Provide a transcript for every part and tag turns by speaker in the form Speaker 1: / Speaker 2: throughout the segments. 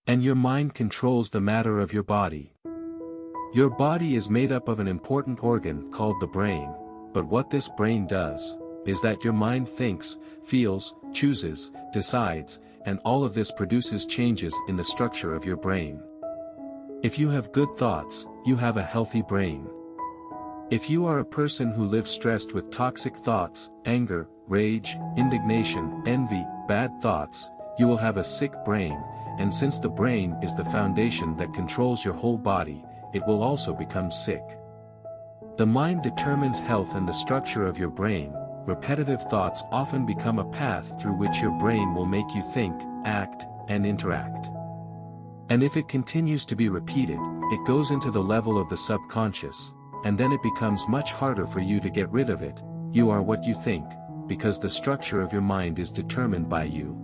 Speaker 1: And your mind controls the matter of your body. Your body is made up of an important organ called the brain, but what this brain does is that your mind thinks, feels, chooses, decides, and all of this produces changes in the structure of your brain. If you have good thoughts, you have a healthy brain. If you are a person who lives stressed with toxic thoughts, anger, rage, indignation, envy, bad thoughts, you will have a sick brain, and since the brain is the foundation that controls your whole body, it will also become sick. The mind determines health and the structure of your brain. Repetitive thoughts often become a path through which your brain will make you think, act, and interact. And if it continues to be repeated, it goes into the level of the subconscious, and then it becomes much harder for you to get rid of it. You are what you think, because the structure of your mind is determined by you.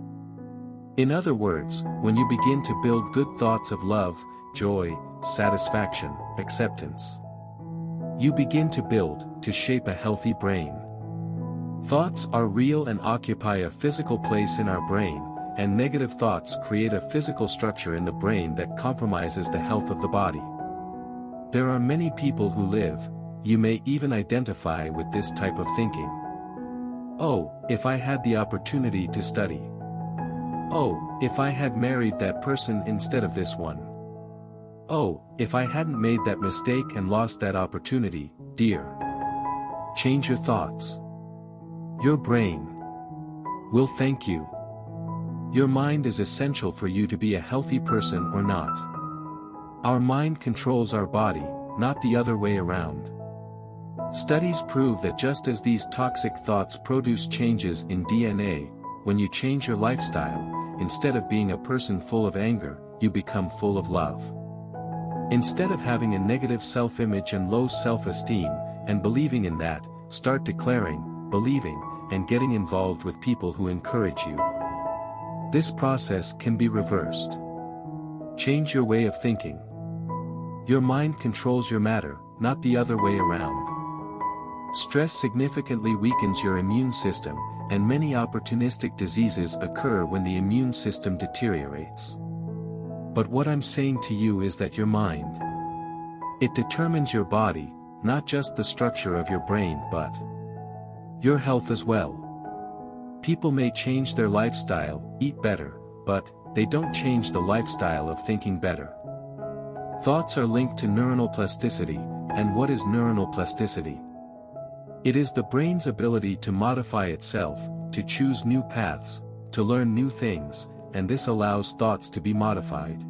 Speaker 1: In other words, when you begin to build good thoughts of love, joy, satisfaction, acceptance, you begin to shape a healthy brain. Thoughts are real and occupy a physical place in our brain, and negative thoughts create a physical structure in the brain that compromises the health of the body. There are many people who live, you may even identify with this type of thinking. Oh, if I had the opportunity to study. Oh, if I had married that person instead of this one. Oh, if I hadn't made that mistake and lost that opportunity, dear. Change your thoughts. Your brain will thank you. Your mind is essential for you to be a healthy person or not. Our mind controls our body, not the other way around. Studies prove that just as these toxic thoughts produce changes in DNA, when you change your lifestyle, instead of being a person full of anger, you become full of love. Instead of having a negative self-image and low self-esteem, and believing in that, start declaring, believing, and getting involved with people who encourage you. This process can be reversed. Change your way of thinking. Your mind controls your matter, not the other way around. Stress significantly weakens your immune system, and many opportunistic diseases occur when the immune system deteriorates. But what I'm saying to you is that your mind, it determines your body, not just the structure of your brain but your health as well. People may change their lifestyle, eat better, but they don't change the lifestyle of thinking better. Thoughts are linked to neuronal plasticity, and what is neuronal plasticity? It is the brain's ability to modify itself, to choose new paths, to learn new things, and this allows thoughts to be modified.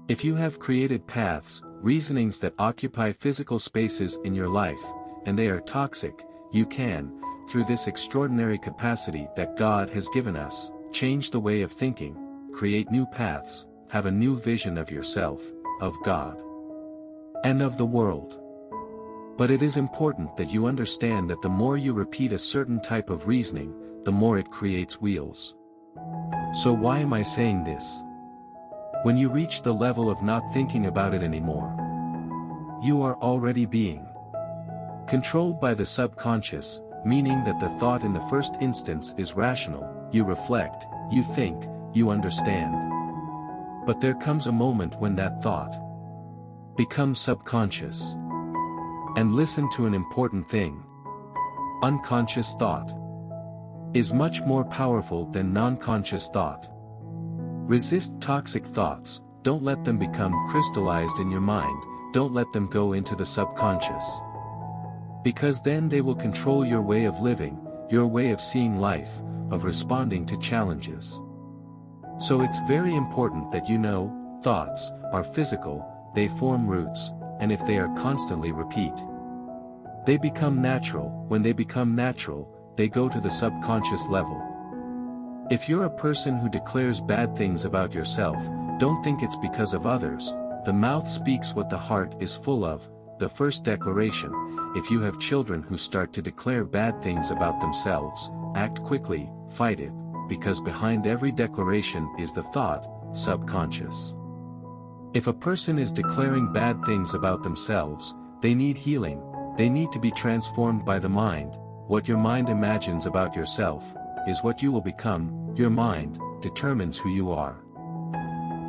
Speaker 1: If you have created paths, reasonings that occupy physical spaces in your life, and they are toxic, you can, through this extraordinary capacity that God has given us, change the way of thinking, create new paths, have a new vision of yourself, of God, and of the world. But it is important that you understand that the more you repeat a certain type of reasoning, the more it creates wheels. So why am I saying this? When you reach the level of not thinking about it anymore, you are already being controlled by the subconscious, meaning that the thought in the first instance is rational, you reflect, you think, you understand. But there comes a moment when that thought becomes subconscious. And listen to an important thing. Unconscious thought is much more powerful than non-conscious thought. Resist toxic thoughts, don't let them become crystallized in your mind, don't let them go into the subconscious. Because then they will control your way of living, your way of seeing life, of responding to challenges. So it's very important that you know, thoughts are physical, they form roots, and if they are constantly repeat, they become natural. When they become natural, they go to the subconscious level. If you're a person who declares bad things about yourself, don't think it's because of others. The mouth speaks what the heart is full of. The first declaration. If you have children who start to declare bad things about themselves, act quickly, fight it, because behind every declaration is the thought, subconscious. If a person is declaring bad things about themselves, they need healing, they need to be transformed by the mind. What your mind imagines about yourself is what you will become. Your mind determines who you are.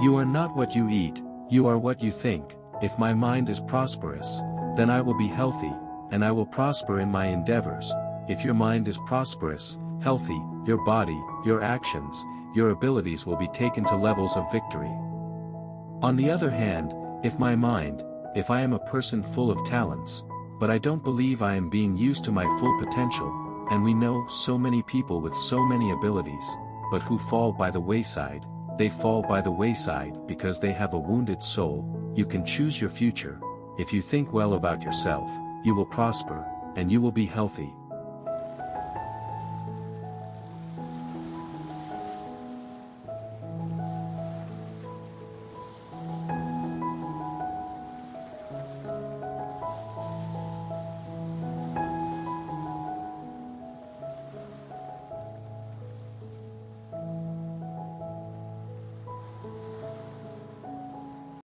Speaker 1: You are not what you eat, you are what you think. If my mind is prosperous, then I will be healthy, and I will prosper in my endeavors. If your mind is prosperous, healthy, your body, your actions, your abilities will be taken to levels of victory. On the other hand, if I am a person full of talents, but I don't believe I am being used to my full potential, and we know so many people with so many abilities, but who fall by the wayside, they fall by the wayside because they have a wounded soul. You can choose your future. If you think well about yourself, you will prosper, and you will be healthy.